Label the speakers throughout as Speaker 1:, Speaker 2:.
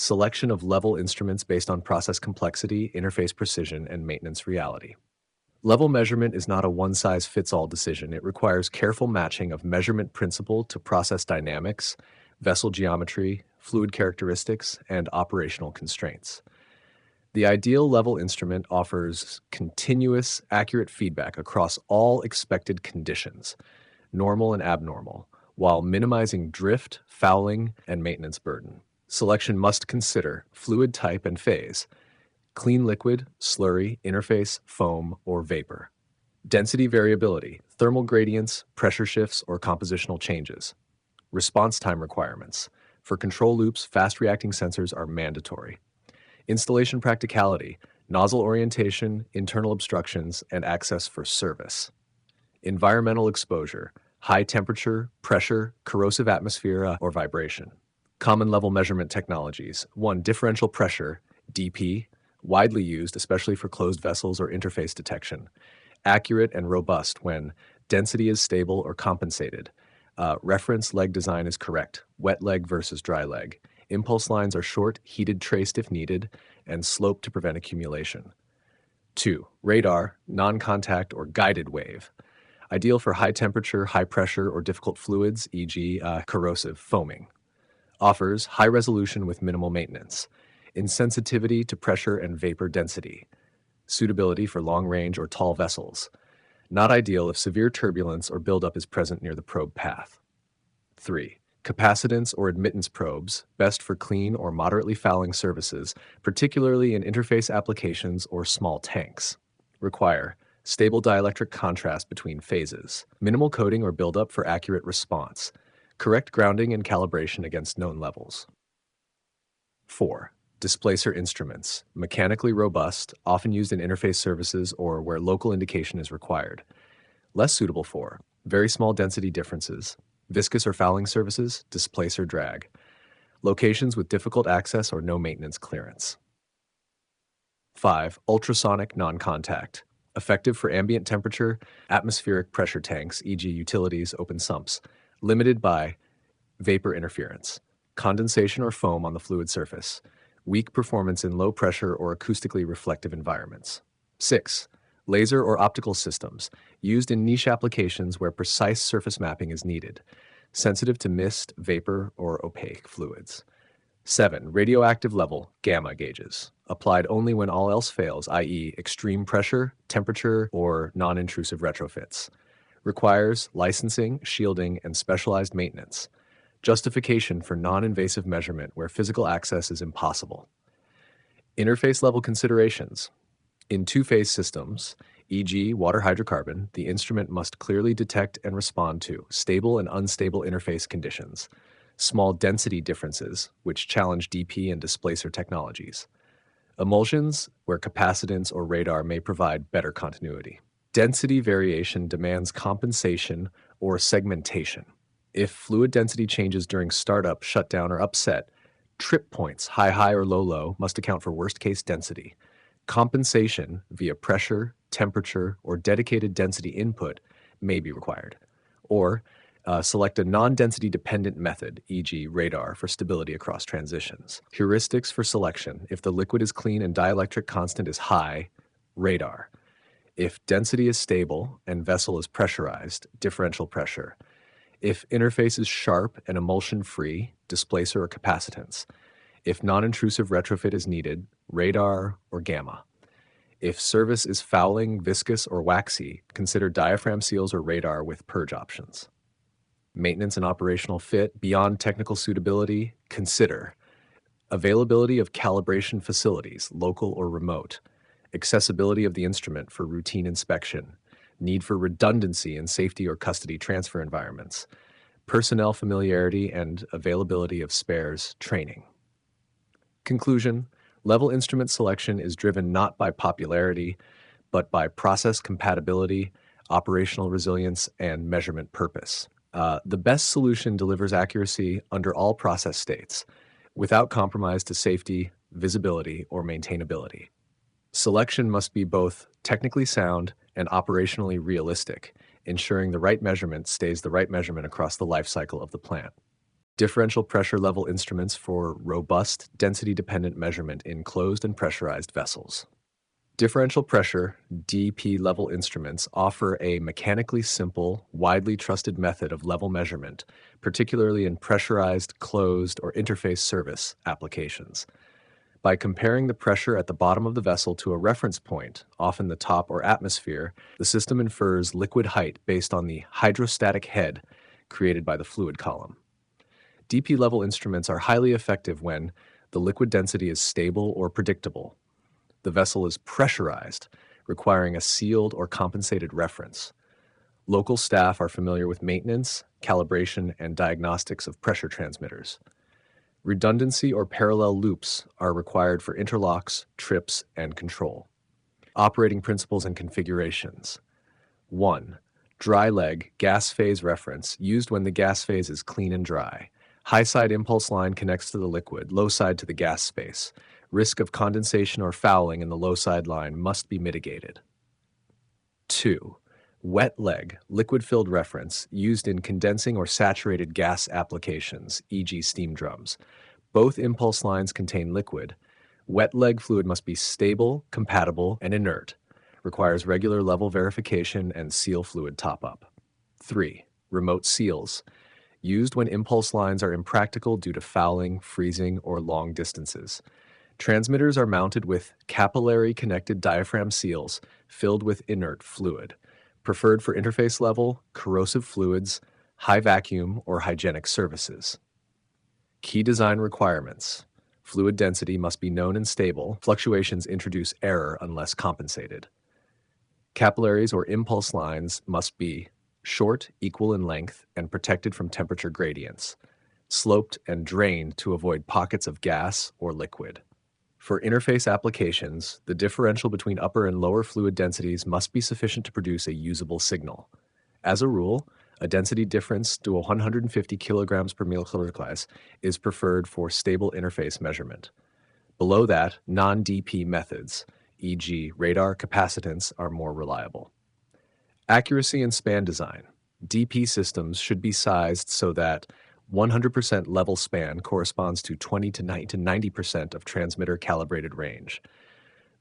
Speaker 1: Selection of level instruments based on process complexity, interface precision, and maintenance reality. Level measurement is not a one-size-fits-all decision. It requires careful matching of measurement principle to process dynamics, vessel geometry, fluid characteristics, and operational constraints. The ideal level instrument offers continuous, accurate feedback across all expected conditions, normal and abnormal, while minimizing drift, fouling, and maintenance burden. Selection must consider fluid type and phase, clean liquid, slurry, interface, foam, or vapor. Density variability, thermal gradients, pressure shifts, or compositional changes. Response time requirements. For control loops, fast-reacting sensors are mandatory. Installation practicality, nozzle orientation, internal obstructions, and access for service. Environmental exposure, high temperature, pressure, corrosive atmosphere, or vibration. Common level measurement technologies. 1. Differential pressure, DP, widely used, especially for closed vessels or interface detection. Accurate and robust when density is stable or compensated. Reference leg design is correct, wet leg versus dry leg. Impulse lines are short, heated traced if needed, and sloped to prevent accumulation. 2. Radar, non-contact or guided wave. Ideal for high temperature, high pressure, or difficult fluids, e.g. Corrosive foaming. Offers high resolution with minimal maintenance. Insensitivity to pressure and vapor density. Suitability for long range or tall vessels. Not ideal if severe turbulence or buildup is present near the probe path. 3. Capacitance or admittance probes, best for clean or moderately fouling services, particularly in interface applications or small tanks. Require stable dielectric contrast between phases, minimal coating or buildup for accurate response, correct grounding and calibration against known levels. 4. Displacer instruments, mechanically robust, often used in interface services or where local indication is required. Less suitable for very small density differences, viscous or fouling services, displacer drag. Locations with difficult access or no maintenance clearance. 5. Ultrasonic non-contact. Effective for ambient temperature, atmospheric pressure tanks, e.g. utilities, open sumps. Limited by vapor interference, condensation or foam on the fluid surface. Weak performance in low pressure or acoustically reflective environments. 6. Laser or optical systems, used in niche applications where precise surface mapping is needed, sensitive to mist, vapor, or opaque fluids. 7. Radioactive level, gamma gauges, applied only when all else fails, i.e. extreme pressure, temperature, or non-intrusive retrofits. Requires licensing, shielding, and specialized maintenance. Justification for non-invasive measurement where physical access is impossible. Interface level considerations. In two-phase systems, e.g. water hydrocarbon, the instrument must clearly detect and respond to stable and unstable interface conditions, small density differences, which challenge DP and displacer technologies. Emulsions, where capacitance or radar may provide better continuity. Density variation demands compensation or segmentation. If fluid density changes during startup, shutdown, or upset, trip points, high, or low, must account for worst-case density. Compensation via pressure, temperature, or dedicated density input may be required. Or select a non-density dependent method, e.g. radar, for stability across transitions. Heuristics for selection. If the liquid is clean and dielectric constant is high, radar. If density is stable and vessel is pressurized, differential pressure. If interface is sharp and emulsion-free, displacer or capacitance. If non-intrusive retrofit is needed, radar or gamma. If service is fouling, viscous, or waxy, consider diaphragm seals or radar with purge options. Maintenance and operational fit. Beyond technical suitability, consider availability of calibration facilities, local or remote, accessibility of the instrument for routine inspection, need for redundancy in safety or custody transfer environments, personnel familiarity and availability of spares training. Conclusion: level instrument selection is driven not by popularity, but by process compatibility, operational resilience, and measurement purpose. The best solution delivers accuracy under all process states, without compromise to safety, visibility, or maintainability. Selection must be both technically sound and operationally realistic, ensuring the right measurement stays the right measurement across the life cycle of the plant. Differential pressure level instruments for robust, density-dependent measurement in closed and pressurized vessels. Differential pressure (DP) level instruments offer a mechanically simple, widely trusted method of level measurement, particularly in pressurized, closed, or interface service applications. By comparing the pressure at the bottom of the vessel to a reference point, often the top or atmosphere, the system infers liquid height based on the hydrostatic head created by the fluid column. DP level instruments are highly effective when the liquid density is stable or predictable. The vessel is pressurized, requiring a sealed or compensated reference. Local staff are familiar with maintenance, calibration, and diagnostics of pressure transmitters. Redundancy or parallel loops are required for interlocks, trips, and control. Operating principles and configurations. 1. Dry leg gas phase reference used when the gas phase is clean and dry. High side impulse line connects to the liquid, low side to the gas space. Risk of condensation or fouling in the low side line must be mitigated. 2. Wet leg liquid-filled reference used in condensing or saturated gas applications, e.g. steam drums. Both impulse lines contain liquid. Wet leg fluid must be stable, compatible, and inert. Requires regular level verification and seal fluid top-up. 3. Remote seals used when impulse lines are impractical due to fouling, freezing, or long distances. Transmitters are mounted with capillary connected diaphragm seals filled with inert fluid, preferred for interface level, corrosive fluids, high vacuum, or hygienic services. Key design requirements. Fluid density must be known and stable. Fluctuations introduce error unless compensated. Capillaries or impulse lines must be short, equal in length, and protected from temperature gradients, sloped and drained to avoid pockets of gas or liquid. For interface applications, the differential between upper and lower fluid densities must be sufficient to produce a usable signal. As a rule, a density difference to 150 kilograms per milliliter class is preferred for stable interface measurement. Below that, non-DP methods, e.g. radar capacitance, are more reliable. Accuracy and span design. DP systems should be sized so that 100% level span corresponds to 20 to 90% of transmitter calibrated range.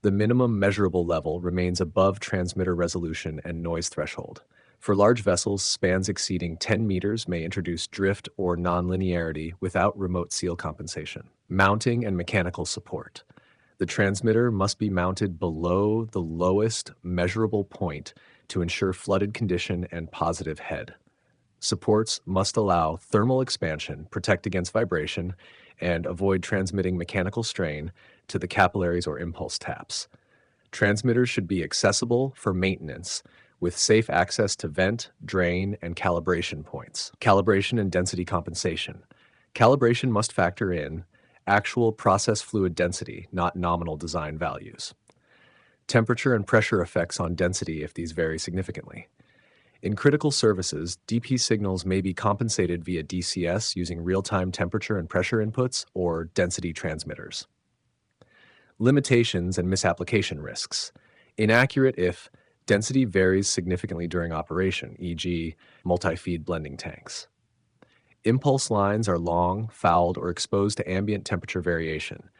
Speaker 1: The minimum measurable level remains above transmitter resolution and noise threshold. For large vessels, spans exceeding 10 meters may introduce drift or nonlinearity without remote seal compensation. Mounting and mechanical support. The transmitter must be mounted below the lowest measurable point to ensure flooded condition and positive head. Supports must allow thermal expansion, protect against vibration, and avoid transmitting mechanical strain to the capillaries or impulse taps. Transmitters should be accessible for maintenance with safe access to vent, drain, and calibration points. Calibration and density compensation. Calibration must factor in actual process fluid density, not nominal design values. Temperature and pressure effects on density if these vary significantly. In critical services, DP signals may be compensated via DCS using real-time temperature and pressure inputs or density transmitters. Limitations and misapplication risks. Inaccurate if density varies significantly during operation, e.g. multi-feed blending tanks. Impulse lines are long, fouled, or exposed to ambient temperature variation.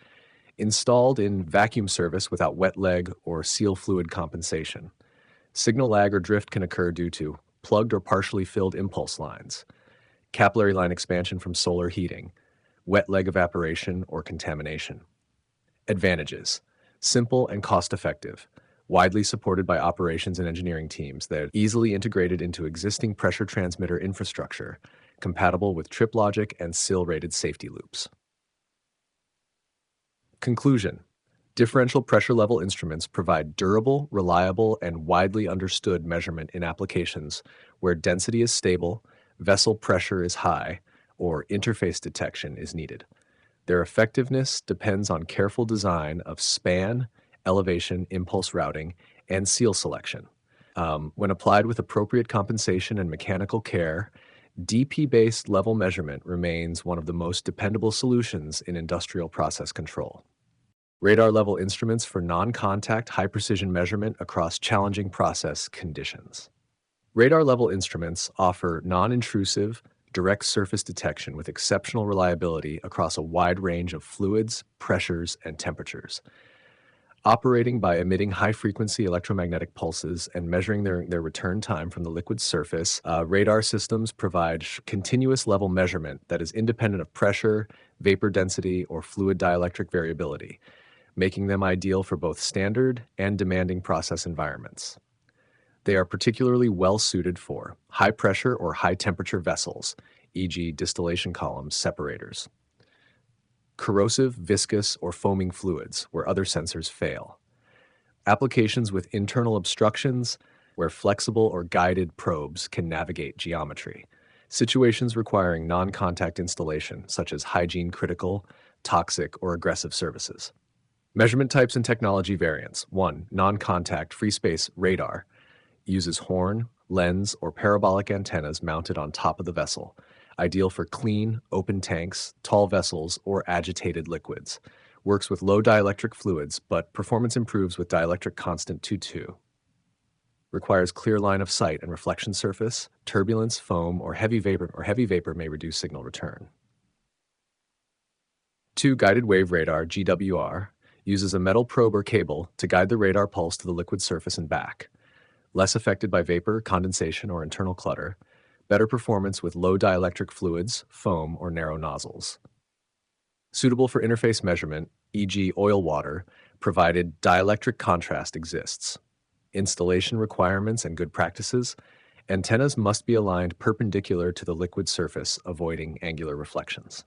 Speaker 1: Installed in vacuum service without wet leg or seal fluid compensation. Signal lag or drift can occur due to plugged or partially filled impulse lines, capillary line expansion from solar heating, wet leg evaporation, or contamination. Advantages. Simple and cost-effective, widely supported by operations and engineering teams that are easily integrated into existing pressure transmitter infrastructure, compatible with trip logic and SIL-rated safety loops. Conclusion. Differential pressure level instruments provide durable, reliable, and widely understood measurement in applications where density is stable, vessel pressure is high, or interface detection is needed. Their effectiveness depends on careful design of span, elevation, impulse routing, and seal selection. When applied with appropriate compensation and mechanical care, DP-based level measurement remains one of the most dependable solutions in industrial process control. Radar-level instruments for non-contact, high-precision measurement across challenging process conditions. Radar-level instruments offer non-intrusive, direct surface detection with exceptional reliability across a wide range of fluids, pressures, and temperatures. Operating by emitting high-frequency electromagnetic pulses and measuring their return time from the liquid surface, radar systems provide continuous level measurement that is independent of pressure, vapor density, or fluid dielectric variability, making them ideal for both standard and demanding process environments. They are particularly well suited for high-pressure or high-temperature vessels, e.g. distillation columns, separators; corrosive, viscous, or foaming fluids, where other sensors fail; applications with internal obstructions, where flexible or guided probes can navigate geometry; situations requiring non-contact installation, such as hygiene-critical, toxic, or aggressive services. Measurement types and technology variants. 1. Non-contact free space radar uses horn, lens, or parabolic antennas mounted on top of the vessel, ideal for clean, open tanks, tall vessels, or agitated liquids. Works with low dielectric fluids, but performance improves with dielectric constant 2.2. Requires clear line of sight and reflection surface. Turbulence, foam, or heavy vapor may reduce signal return. 2. Guided wave radar, GWR, uses a metal probe or cable to guide the radar pulse to the liquid surface and back. Less affected by vapor, condensation, or internal clutter. Better performance with low dielectric fluids, foam, or narrow nozzles. Suitable for interface measurement, e.g. oil water, provided dielectric contrast exists. Installation requirements and good practices. Antennas must be aligned perpendicular to the liquid surface, avoiding angular reflections.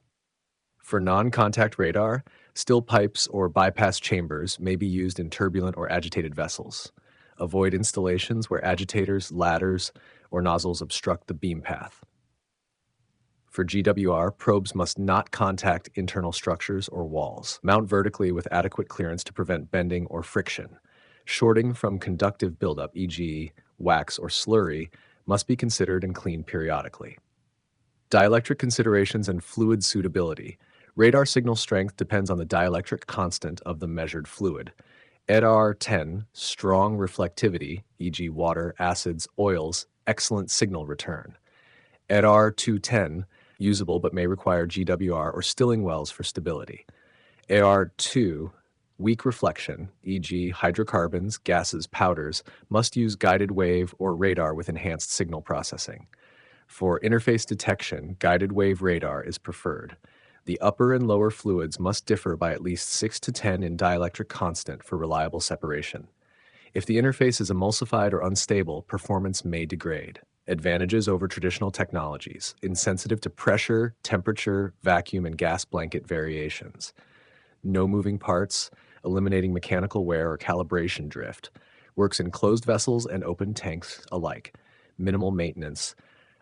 Speaker 1: For non-contact radar, still pipes or bypass chambers may be used in turbulent or agitated vessels. Avoid installations where agitators, ladders, or nozzles obstruct the beam path. For GWR, probes must not contact internal structures or walls. Mount vertically with adequate clearance to prevent bending or friction. Shorting from conductive buildup, e.g. wax or slurry, must be considered and cleaned periodically. Dielectric considerations and fluid suitability. Radar signal strength depends on the dielectric constant of the measured fluid. EDAR 10, strong reflectivity, e.g. water, acids, oils, excellent signal return. EDAR 210, usable but may require GWR or stilling wells for stability. AR 2, weak reflection, e.g. hydrocarbons, gases, powders, must use guided wave or radar with enhanced signal processing. For interface detection, guided wave radar is preferred. The upper and lower fluids must differ by at least 6 to 10 in dielectric constant for reliable separation. If the interface is emulsified or unstable, performance may degrade. Advantages over traditional technologies: insensitive to pressure, temperature, vacuum, and gas blanket variations. No moving parts, eliminating mechanical wear or calibration drift. Works in closed vessels and open tanks alike. Minimal maintenance.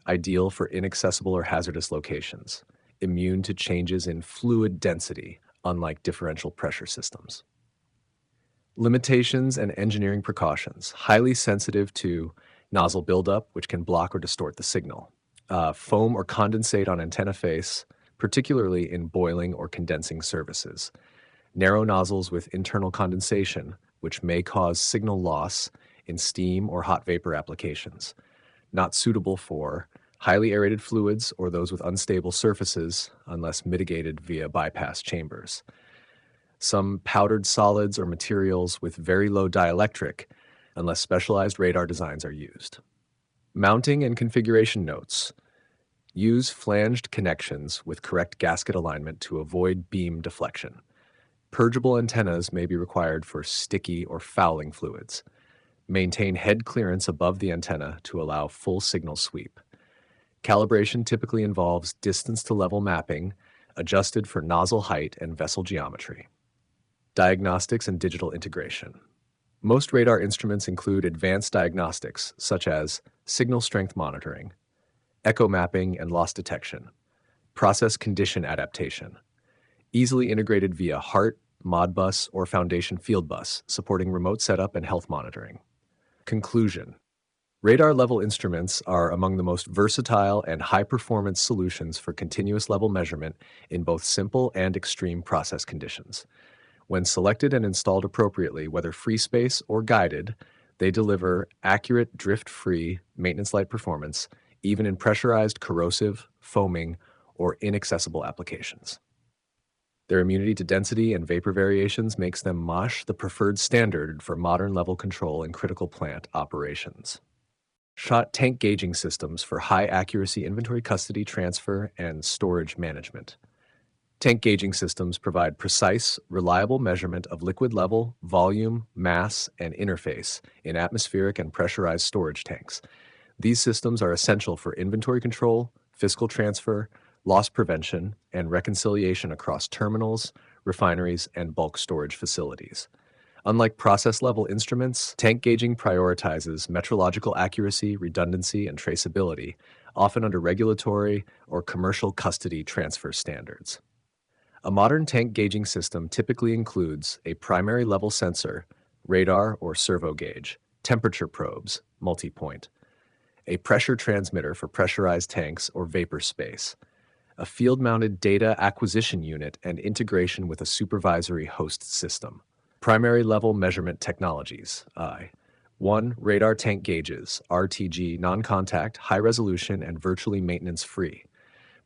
Speaker 1: Ideal for inaccessible or hazardous locations. Immune to changes in fluid density, unlike differential pressure systems. Limitations and engineering precautions. Highly sensitive to nozzle buildup, which can block or distort the signal. Foam or condensate on antenna face, particularly in boiling or condensing services. Narrow nozzles with internal condensation, which may cause signal loss in steam or hot vapor applications. Not suitable for highly aerated fluids or those with unstable surfaces unless mitigated via bypass chambers. Some powdered solids or materials with very low dielectric unless specialized radar designs are used. Mounting and configuration notes. Use flanged connections with correct gasket alignment to avoid beam deflection. Purgeable antennas may be required for sticky or fouling fluids. Maintain head clearance above the antenna to allow full signal sweep. Calibration typically involves distance to level mapping, adjusted for nozzle height and vessel geometry. Diagnostics and digital integration. Most radar instruments include advanced diagnostics, such as signal strength monitoring, echo mapping and loss detection, process condition adaptation, easily integrated via HART, Modbus, or Foundation Field Bus, supporting remote setup and health monitoring. Conclusion. Radar-level instruments are among the most versatile and high-performance solutions for continuous level measurement in both simple and extreme process conditions. When selected and installed appropriately, whether free space or guided, they deliver accurate, drift-free, maintenance-light performance, even in pressurized, corrosive, foaming, or inaccessible applications. Their immunity to density and vapor variations makes them MOSH the preferred standard for modern level control in critical plant operations. Shot tank gauging systems for high accuracy inventory custody, transfer, and storage management. Tank gauging systems provide precise, reliable measurement of liquid level, volume, mass, and interface in atmospheric and pressurized storage tanks. These systems are essential for inventory control, fiscal transfer, loss prevention, and reconciliation across terminals, refineries, and bulk storage facilities. Unlike process-level instruments, tank gauging prioritizes metrological accuracy, redundancy, and traceability, often under regulatory or commercial custody transfer standards. A modern tank gauging system typically includes a primary level sensor, radar or servo gauge, temperature probes, multi-point, a pressure transmitter for pressurized tanks or vapor space, a field-mounted data acquisition unit and integration with a supervisory host system. Primary level measurement technologies, 1. Radar tank gauges, RTG, non-contact, high-resolution, and virtually maintenance-free.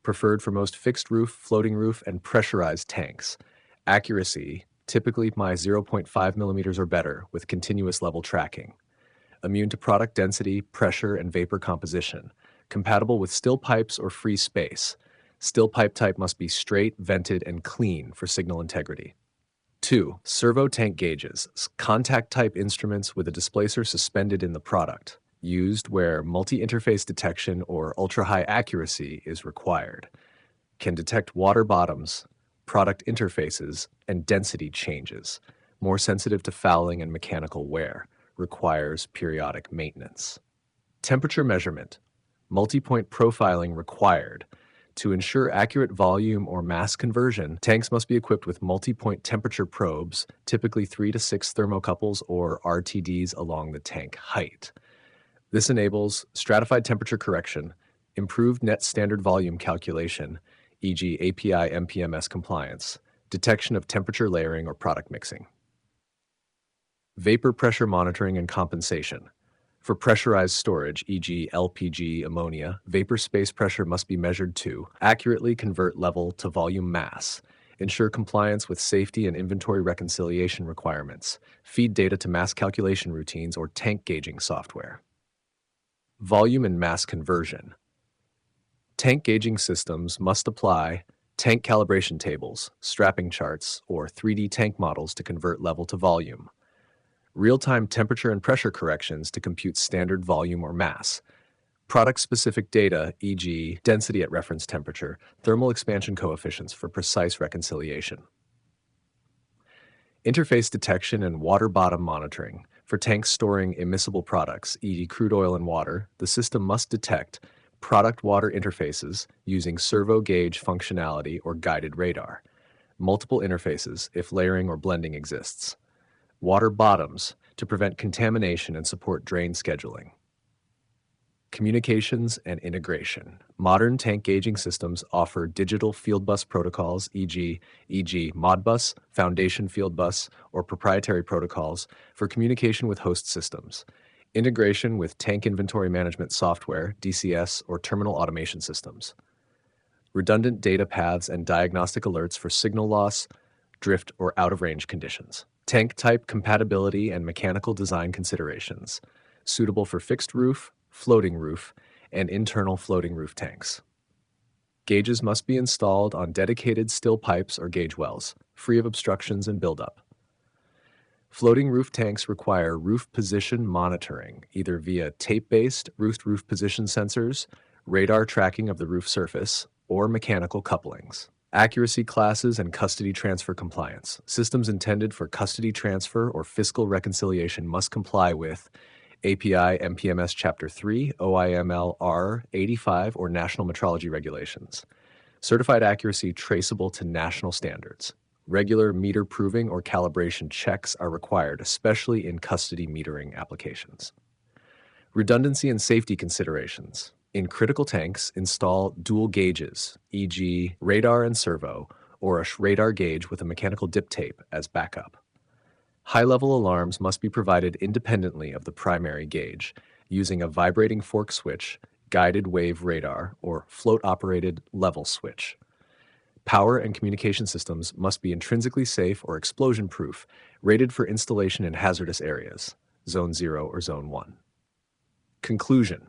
Speaker 1: Preferred for most fixed roof, floating roof, and pressurized tanks. Accuracy, typically my 0.5 millimeters or better, with continuous level tracking. Immune to product density, pressure, and vapor composition. Compatible with still pipes or free space. Still pipe type must be straight, vented, and clean for signal integrity. 2. Servo tank gauges, contact type instruments with a displacer suspended in the product, used where multi-interface detection or ultra-high accuracy is required. Can detect water bottoms, product interfaces, and density changes. More sensitive to fouling and mechanical wear. Requires periodic maintenance. Temperature measurement, multi-point profiling required. To ensure accurate volume or mass conversion, tanks must be equipped with multi-point temperature probes, typically 3 to 6 thermocouples or RTDs along the tank height. This enables stratified temperature correction, improved net standard volume calculation, e.g. API MPMS compliance, detection of temperature layering or product mixing. Vapor pressure monitoring and compensation. For pressurized storage, e.g. LPG, ammonia, vapor space pressure must be measured to accurately convert level to volume mass, ensure compliance with safety and inventory reconciliation requirements, feed data to mass calculation routines or tank gauging software. Volume and mass conversion. Tank gauging systems must apply tank calibration tables, strapping charts, or 3D tank models to convert level to volume. Real-time temperature and pressure corrections to compute standard volume or mass. Product-specific data, e.g. density at reference temperature, thermal expansion coefficients for precise reconciliation. Interface detection and water bottom monitoring. For tanks storing immiscible products, e.g. crude oil and water, the system must detect product water interfaces using servo gauge functionality or guided radar. Multiple interfaces if layering or blending exists. Water bottoms to prevent contamination and support drain scheduling. Communications and integration. Modern tank gauging systems offer digital field bus protocols, e.g. Modbus, Foundation Field Bus, or proprietary protocols for communication with host systems. Integration with tank inventory management software, DCS, or terminal automation systems. Redundant data paths and diagnostic alerts for signal loss, drift, or out-of-range conditions. Tank type compatibility and mechanical design considerations, suitable for fixed roof, floating roof, and internal floating roof tanks. Gauges must be installed on dedicated still pipes or gauge wells, free of obstructions and buildup. Floating roof tanks require roof position monitoring, either via tape-based roof position sensors, radar tracking of the roof surface, or mechanical couplings. Accuracy classes and custody transfer compliance. Systems intended for custody transfer or fiscal reconciliation must comply with API MPMS Chapter 3, OIML R85 or National Metrology Regulations. Certified accuracy traceable to national standards. Regular meter proving or calibration checks are required, especially in custody metering applications. Redundancy and safety considerations. In critical tanks, install dual gauges, e.g. radar and servo, or a radar gauge with a mechanical dip tape as backup. High-level alarms must be provided independently of the primary gauge, using a vibrating fork switch, guided wave radar, or float-operated level switch. Power and communication systems must be intrinsically safe or explosion-proof, rated for installation in hazardous areas, Zone 0 or Zone 1. Conclusion: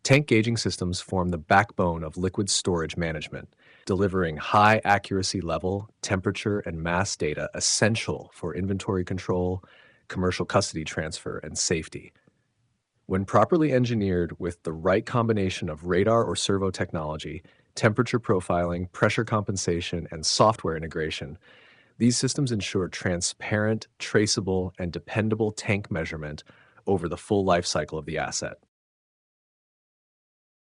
Speaker 1: tank gauging systems form the backbone of liquid storage management, delivering high accuracy level, temperature, and mass data essential for inventory control, commercial custody transfer, and safety. When properly engineered with the right combination of radar or servo technology, temperature profiling, pressure compensation, and software integration, these systems ensure transparent, traceable, and dependable tank measurement over the full life cycle of the asset.